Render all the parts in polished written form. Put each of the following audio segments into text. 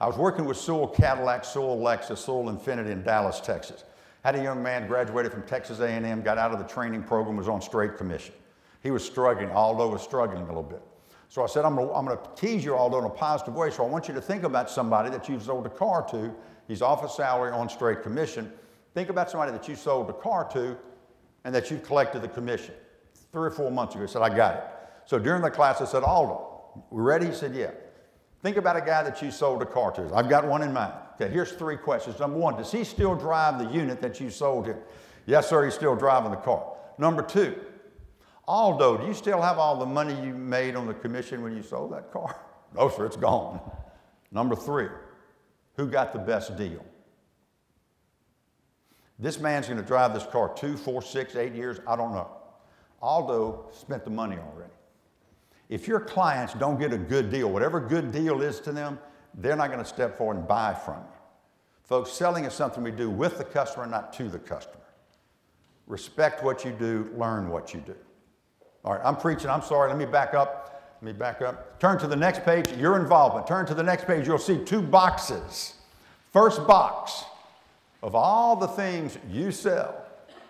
I was working with Sewell Cadillac, Sewell Lexus, Sewell Infiniti in Dallas, Texas. Had a young man graduated from Texas A&M, got out of the training program, was on straight commission. He was struggling, Aldo was struggling a little bit. So I said, I'm going to tease you, Aldo, in a positive way, so I want you to think about somebody that you've sold a car to. He's off a salary on straight commission. Think about somebody that you sold a car to and that you collected the commission 3 or 4 months ago. He said, I got it. So during the class, I said, Aldo, we ready? He said, yeah. Think about a guy that you sold a car to. I've got one in mind. Okay, here's 3 questions. Number 1, does he still drive the unit that you sold him? Yes, sir, he's still driving the car. Number 2, Aldo, do you still have all the money you made on the commission when you sold that car? No, sir, it's gone. Number 3, who got the best deal? This man's going to drive this car 2, 4, 6, 8 years, I don't know. Aldo spent the money already. If your clients don't get a good deal, whatever good deal is to them, they're not going to step forward and buy from you. Folks, selling is something we do with the customer, not to the customer. Respect what you do, learn what you do. All right, I'm preaching, I'm sorry, let me back up. Turn to the next page, your involvement. Turn to the next page, you'll see 2 boxes. First box, of all the things you sell,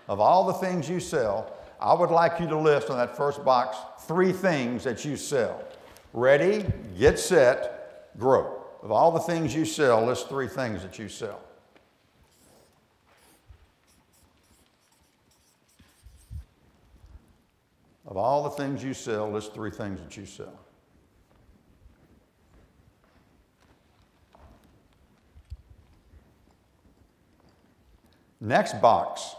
I would like you to list on that first box 3 things that you sell. Ready, get set, grow. Of all the things you sell, list 3 things that you sell. Of all the things you sell, list 3 things that you sell. Next box.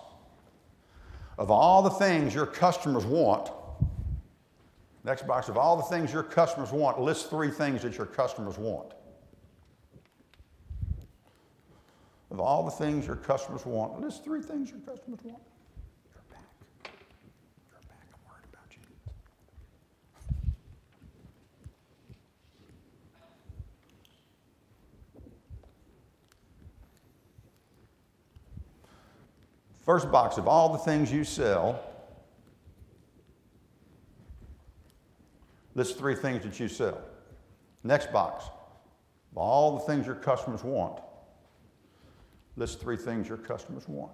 Of all the things your customers want, next box, of all the things your customers want, list 3 things that your customers want. Of all the things your customers want, list 3 things your customers want. You're back. I'm worried about you. First box, of all the things you sell, list 3 things that you sell. Next box, of all the things your customers want, list 3 things your customers want.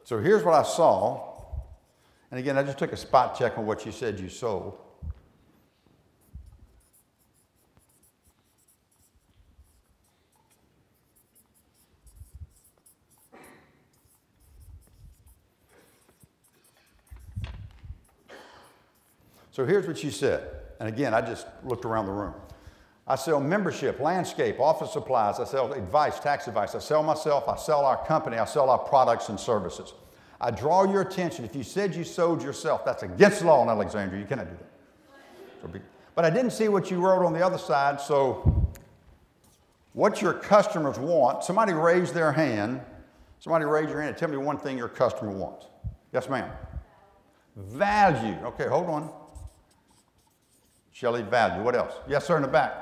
So here's what I saw. And again, I just took a spot check on what you said you sold. So here's what you said. And again, I just looked around the room. I sell membership, landscape, office supplies. I sell advice, tax advice. I sell myself. I sell our company. I sell our products and services. I draw your attention. If you said you sold yourself, that's against the law in Alexandria. You cannot do that. But I didn't see what you wrote on the other side. So what your customers want, somebody raise their hand. Somebody raise your hand and tell me one thing your customer wants. Yes, ma'am. Value. Okay, hold on. Shelley, value. What else? Yes, sir, in the back.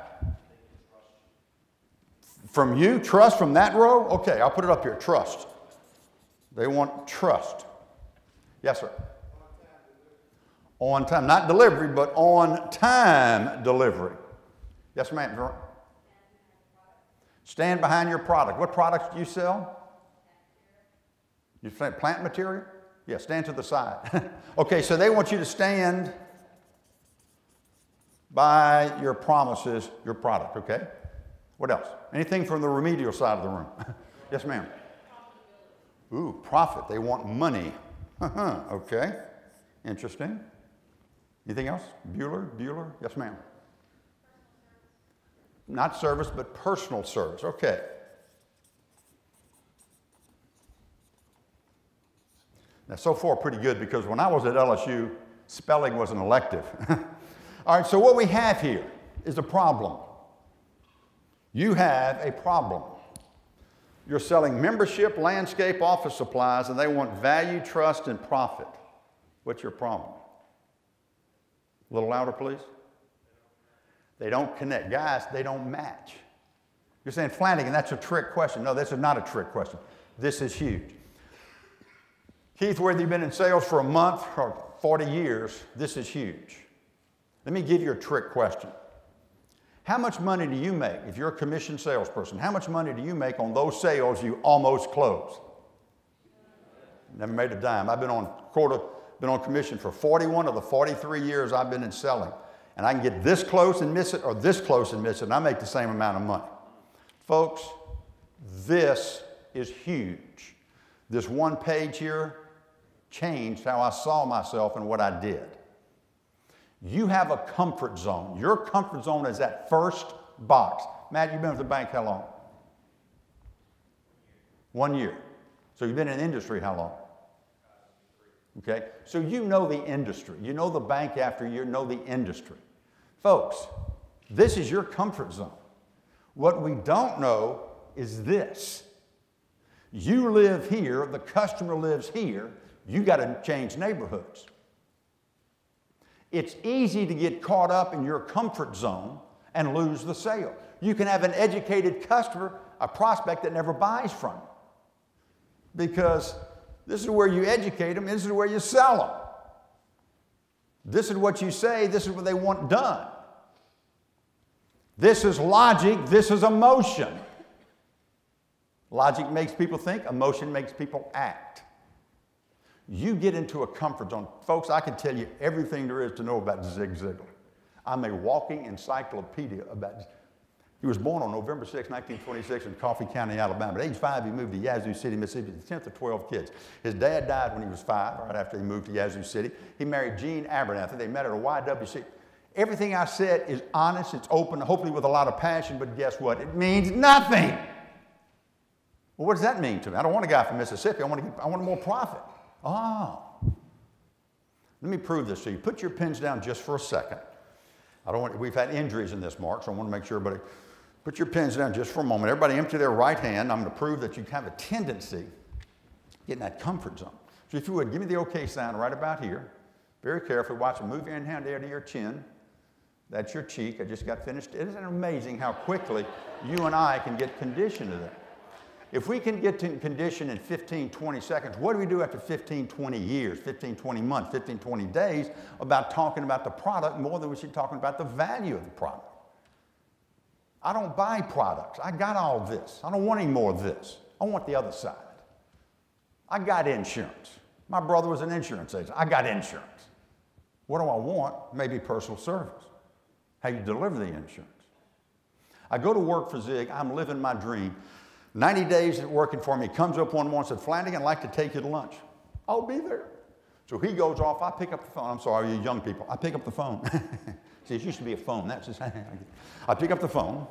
From you? Trust from that row? Okay, I'll put it up here. Trust. They want trust. Yes, sir. On time. Not delivery, but on time delivery. Yes, ma'am. Stand behind your product. What products do you sell? You say plant material? Yeah, stand to the side. Okay, so they want you to stand by your promises, your product, okay? What else? Anything from the remedial side of the room? Yes, ma'am. Ooh, profit. They want money. Okay. Interesting. Anything else? Bueller? Yes, ma'am. Not service, but personal service. Okay. Now, so far, pretty good, because when I was at LSU, Spelling was an elective. All right, so what we have here is a problem. You have a problem. You're selling membership, landscape, office supplies, and they want value, trust, and profit. What's your problem? A little louder, please. They don't connect. Guys, they don't match. You're saying, Flanagan, that's a trick question. No, this is not a trick question. This is huge. Keith, whether you've been in sales for a month or 40 years, this is huge. Let me give you a trick question. How much money do you make, if you're a commission salesperson, how much money do you make on those sales you almost closed? Never made a dime. I've been on commission for 41 of the 43 years I've been in selling. And I can get this close and miss it, or this close and miss it, and I make the same amount of money. Folks, this is huge. This one page here changed how I saw myself and what I did. You have a comfort zone. Your comfort zone is that first box. Matt, you've been with the bank how long? 1 year. So you've been in the industry how long? Okay, so you know the industry. You know the bank after you know the industry. Folks, this is your comfort zone. What we don't know is this. You live here, the customer lives here, you got to change neighborhoods. It's easy to get caught up in your comfort zone and lose the sale. You can have an educated customer, a prospect that never buys from you. Because this is where you educate them, this is where you sell them. This is what you say, this is what they want done. This is logic, this is emotion. Logic makes people think, emotion makes people act. You get into a comfort zone. Folks, I can tell you everything there is to know about Zig Ziglar. I'm a walking encyclopedia about this. He was born on November 6, 1926 in Coffee County, Alabama. At age 5, he moved to Yazoo City, Mississippi, the 10th of 12 kids. His dad died when he was 5, right after he moved to Yazoo City. He married Jean Abernathy. They met at a YWC. Everything I said is honest, it's open, hopefully with a lot of passion, but guess what? It means nothing. Well, what does that mean to me? I don't want a guy from Mississippi. I want more profit. Oh. Let me prove this to you. Put your pens down just for a second. We've had injuries in this, Mark, so I want to make sure everybody, put your pens down just for a moment. Everybody empty their right hand. I'm going to prove that you have a tendency to get in that comfort zone. So if you would, give me the okay sign right about here. Very carefully, watch me. Move your hand down to your chin. That's your cheek. I just got finished. Isn't it amazing how quickly you and I can get conditioned to that? If we can get to condition in 15, 20 seconds, what do we do after 15, 20 years, 15, 20 months, 15, 20 days about talking about the product more than we should be talking about the value of the product? I don't buy products. I got all this. I don't want any more of this. I want the other side. I got insurance. My brother was an insurance agent. I got insurance. What do I want? Maybe personal service. How you deliver the insurance. I go to work for Zig. I'm living my dream. 90 days working for me. He comes up one morning and said, Flanagan, I'd like to take you to lunch. I'll be there. So he goes off. I pick up the phone. I'm sorry, you young people. I pick up the phone. See, it used to be a phone. That's just, I pick up the phone,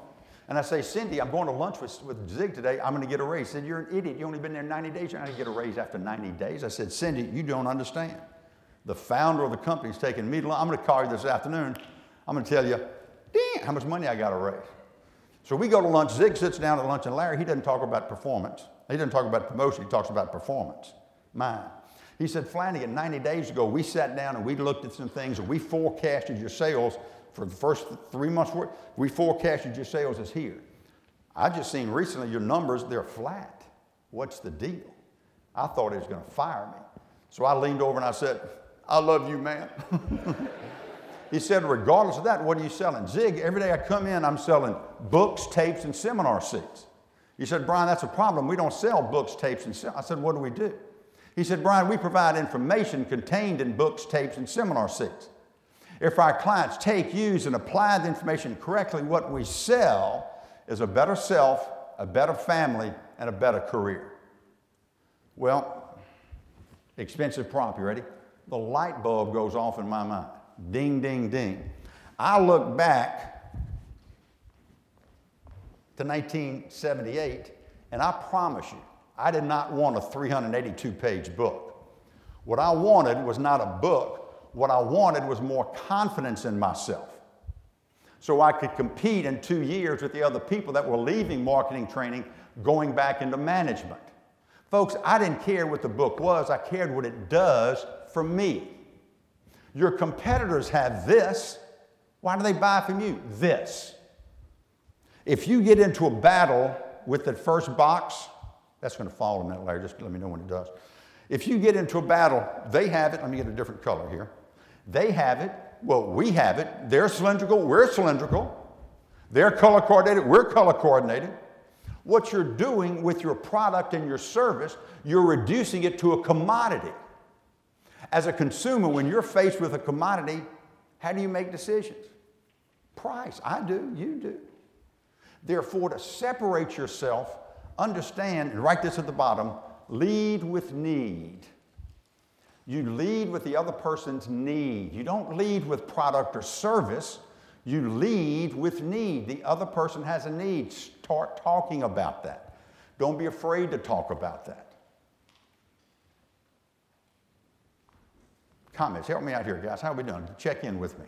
and I say, Cindy, I'm going to lunch with Zig today. I'm going to get a raise. She said, you're an idiot. You've only been there 90 days. You're not going to get a raise after 90 days. I said, Cindy, you don't understand. The founder of the company is taking me to lunch. I'm going to call you this afternoon. I'm going to tell you, damn, how much money I got to raise. So we go to lunch. Zig sits down at lunch, and Larry, he doesn't talk about performance. He doesn't talk about promotion. He talks about performance. Mine. He said, Flanagan, 90 days ago, we sat down and we looked at some things, and we forecasted your sales for the first 3 months' work. We forecasted your sales as here. I just seen recently your numbers, they're flat. What's the deal? I thought he was going to fire me. So I leaned over and I said, I love you, man. He said, regardless of that, what are you selling? Zig, every day I come in, I'm selling books, tapes, and seminar seats. He said, Bryan, that's a problem. We don't sell books, tapes, and seminars. I said, what do we do? He said, Bryan, we provide information contained in books, tapes, and seminar seats. If our clients take, use, and apply the information correctly, what we sell is a better self, a better family, and a better career. Well, expensive prop, you ready? The light bulb goes off in my mind. Ding, ding, ding. I look back to 1978, and I promise you, I did not want a 382-page book. What I wanted was not a book. What I wanted was more confidence in myself, so I could compete in 2 years with the other people that were leaving marketing training, going back into management. Folks, I didn't care what the book was. I cared what it does for me. Your competitors have this. Why do they buy from you? This. If you get into a battle with the first box, that's going to fall in that layer. Just let me know when it does. If you get into a battle, they have it. Let me get a different color here. They have it. Well, we have it. They're cylindrical. We're cylindrical. They're color coordinated. We're color coordinated. What you're doing with your product and your service, you're reducing it to a commodity. As a consumer, when you're faced with a commodity, how do you make decisions? Price. I do. You do. Therefore, to separate yourself, understand, and write this at the bottom, lead with need. You lead with the other person's need. You don't lead with product or service. You lead with need. The other person has a need. Start talking about that. Don't be afraid to talk about that. Comments. Help me out here, guys. How are we doing? Check in with me.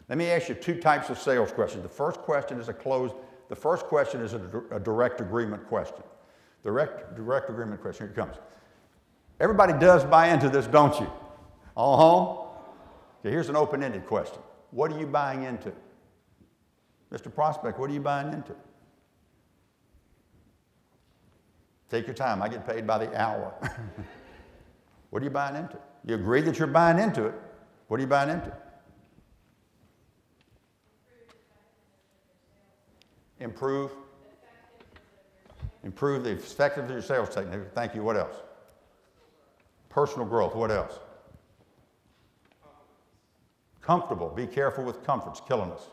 Let me ask you 2 types of sales questions. The first question is a direct agreement question. Direct agreement question. Here it comes. Everybody does buy into this, don't you? Okay, here's an open-ended question. What are you buying into? Mr. Prospect, what are you buying into? Take your time. I get paid by the hour. What are you buying into? You agree that you're buying into it. What are you buying into? Improve the effectiveness of your sales technique. Thank you. What else? Personal growth. What else? Comfortable. Be careful with comfort. It's killing us.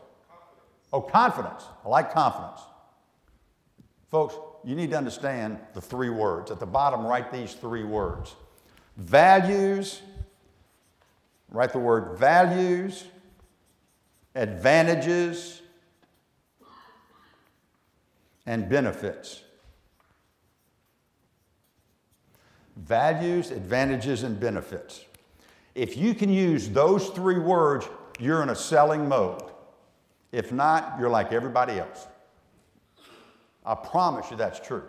Oh, confidence. I like confidence. Folks, you need to understand the 3 words. At the bottom, write these 3 words. Values. Write the word values, advantages, and benefits. Values, advantages, and benefits. If you can use those 3 words, you're in a selling mode. If not, you're like everybody else. I promise you that's true.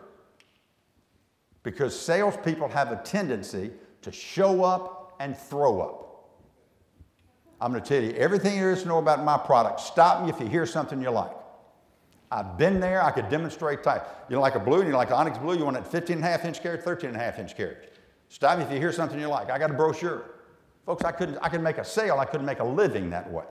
Because salespeople have a tendency to show up and throw up. I'm going to tell you everything there is to know about my product. Stop me if you hear something you like. I've been there. I could demonstrate type. You like a blue, you like an onyx blue, you want it 15.5-inch carriage, 13.5-inch carriage. Stop me if you hear something you like. I got a brochure. Folks, I could make a sale. I couldn't make a living that way.